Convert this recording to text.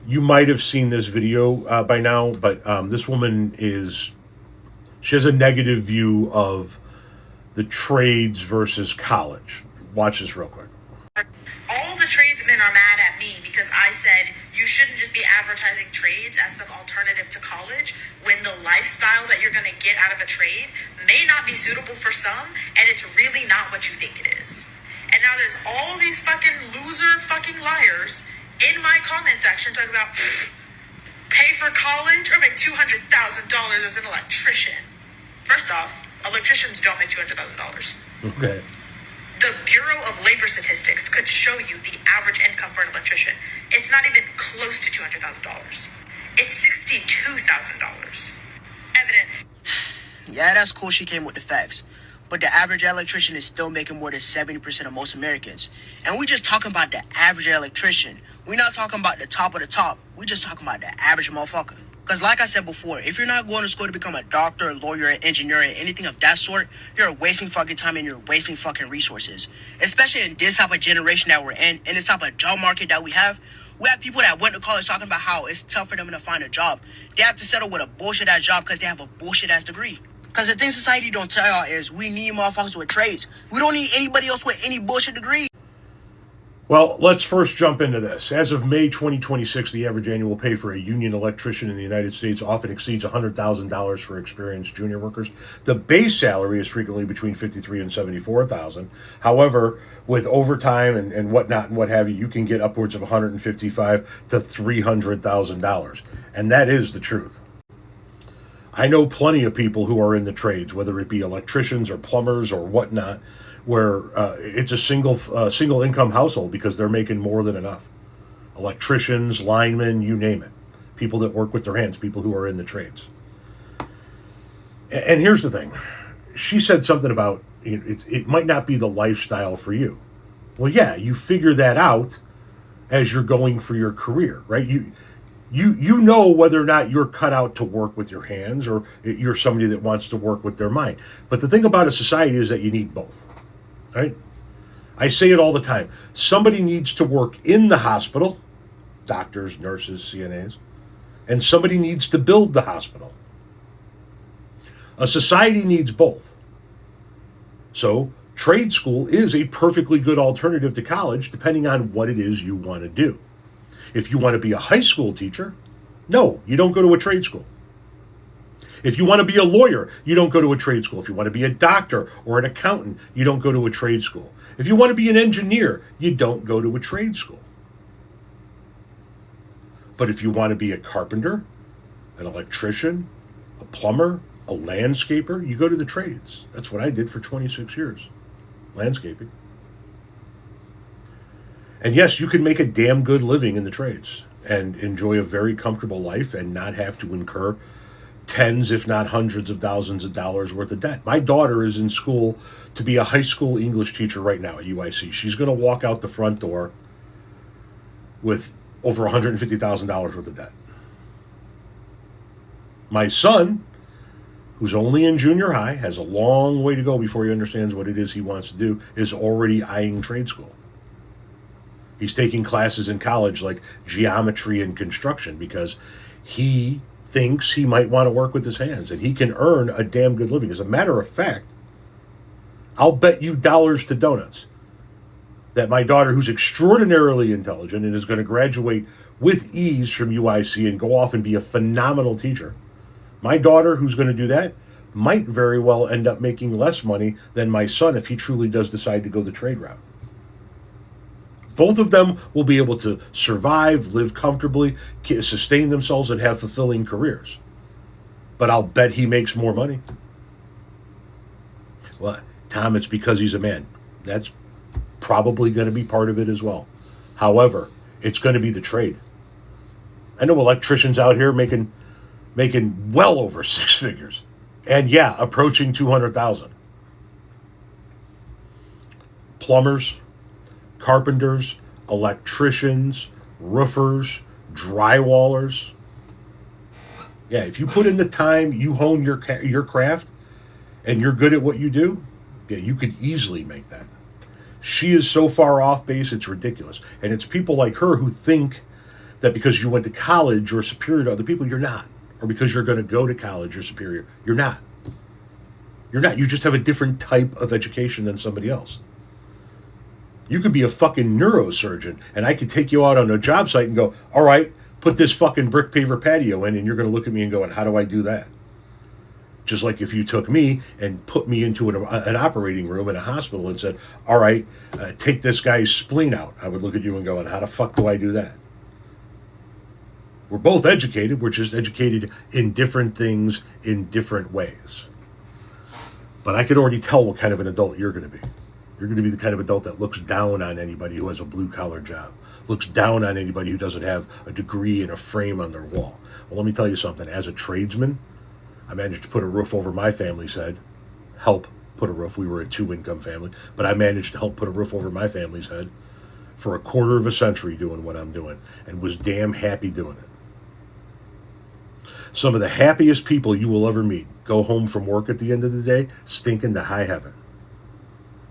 You might have seen this video by now, but this woman she has a negative view of the trades versus college. Watch this real quick. All the tradesmen are mad at me because I said you shouldn't just be advertising trades as some alternative to college when the lifestyle that you're going to get out of a trade may not be suitable for some, and it's really not what you think it is. And now there's all these fucking loser fucking liars in my comment section talking about pay for college or make $200,000 as an electrician. First off, electricians don't make $200,000. Okay. The Bureau of Labor Statistics could show you the average income for an electrician. It's not even close to $200,000. It's $62,000. Evidence. Yeah, that's cool. She came with the facts. But the average electrician is still making more than 70% of most Americans. And we just talking about the average electrician. We're not talking about the top of the top. We're just talking about the average motherfucker. Because like I said before, if you're not going to school to become a doctor, a lawyer, an engineer, and anything of that sort, you're wasting fucking time and you're wasting fucking resources. Especially in this type of generation that we're in this type of job market that we have people that went to college talking about how it's tough for them to find a job. They have to settle with a bullshit-ass job because they have a bullshit-ass degree. Because the thing society don't tell y'all is we need motherfuckers with trades. We don't need anybody else with any bullshit degree. Well, let's first jump into this. As of May 2026, the average annual pay for a union electrician in the United States often exceeds $100,000 for experienced junior workers. The base salary is frequently between $53,000 and $74,000. However, with overtime and whatnot and what have you, you can get upwards of $155,000 to $300,000. And that is the truth. I know plenty of people who are in the trades, whether it be electricians or plumbers or whatnot, where it's a single income household because they're making more than enough. Electricians, linemen, you name it. People that work with their hands, people who are in the trades. And here's the thing. She said something about it might not be the lifestyle for you. Well, yeah, you figure that out as you're going for your career, right? You know whether or not you're cut out to work with your hands or you're somebody that wants to work with their mind. But the thing about a society is that you need both. Right? I say it all the time. Somebody needs to work in the hospital, doctors, nurses, CNAs, and somebody needs to build the hospital. A society needs both. So, trade school is a perfectly good alternative to college, depending on what it is you want to do. If you want to be a high school teacher, no, you don't go to a trade school. If you want to be a lawyer, you don't go to a trade school. If you want to be a doctor or an accountant, you don't go to a trade school. If you want to be an engineer, you don't go to a trade school. But if you want to be a carpenter, an electrician, a plumber, a landscaper, you go to the trades. That's what I did for 26 years, landscaping. And yes, you can make a damn good living in the trades and enjoy a very comfortable life and not have to incur tens, if not hundreds of thousands of dollars worth of debt. My daughter is in school to be a high school English teacher right now at UIC. She's going to walk out the front door with over $150,000 worth of debt. My son, who's only in junior high, has a long way to go before he understands what it is he wants to do, is already eyeing trade school. He's taking classes in college like geometry and construction because he thinks he might want to work with his hands and he can earn a damn good living. As a matter of fact, I'll bet you dollars to donuts that my daughter, who's extraordinarily intelligent and is going to graduate with ease from UIC and go off and be a phenomenal teacher, my daughter, who's going to do that, might very well end up making less money than my son if he truly does decide to go the trade route. Both of them will be able to survive, live comfortably, sustain themselves, and have fulfilling careers. But I'll bet he makes more money. Well, Tom, it's because he's a man. That's probably going to be part of it as well. However, it's going to be the trade. I know electricians out here making well over six figures. And yeah, approaching 200,000. Plumbers, carpenters, electricians, roofers, drywallers. Yeah, if you put in the time, you hone your craft, and you're good at what you do, yeah, you could easily make that. She is so far off base, it's ridiculous. And it's people like her who think that because you went to college you're superior to other people. You're not. Or because you're going to go to college you're superior. You're not. You're not. You just have a different type of education than somebody else. You could be a fucking neurosurgeon, and I could take you out on a job site and go, all right, put this fucking brick paver patio in, and you're going to look at me and go, and how do I do that? Just like if you took me and put me into an operating room in a hospital and said, all right, take this guy's spleen out. I would look at you and go, and how the fuck do I do that? We're both educated. We're just educated in different things in different ways. But I could already tell what kind of an adult you're going to be. You're going to be the kind of adult that looks down on anybody who has a blue-collar job, looks down on anybody who doesn't have a degree and a frame on their wall. Well, let me tell you something. As a tradesman, I managed to put a roof over my family's head, help put a roof. We were a two-income family, but I managed to help put a roof over my family's head for a quarter of a century doing what I'm doing, and was damn happy doing it. Some of the happiest people you will ever meet go home from work at the end of the day stinking to high heaven.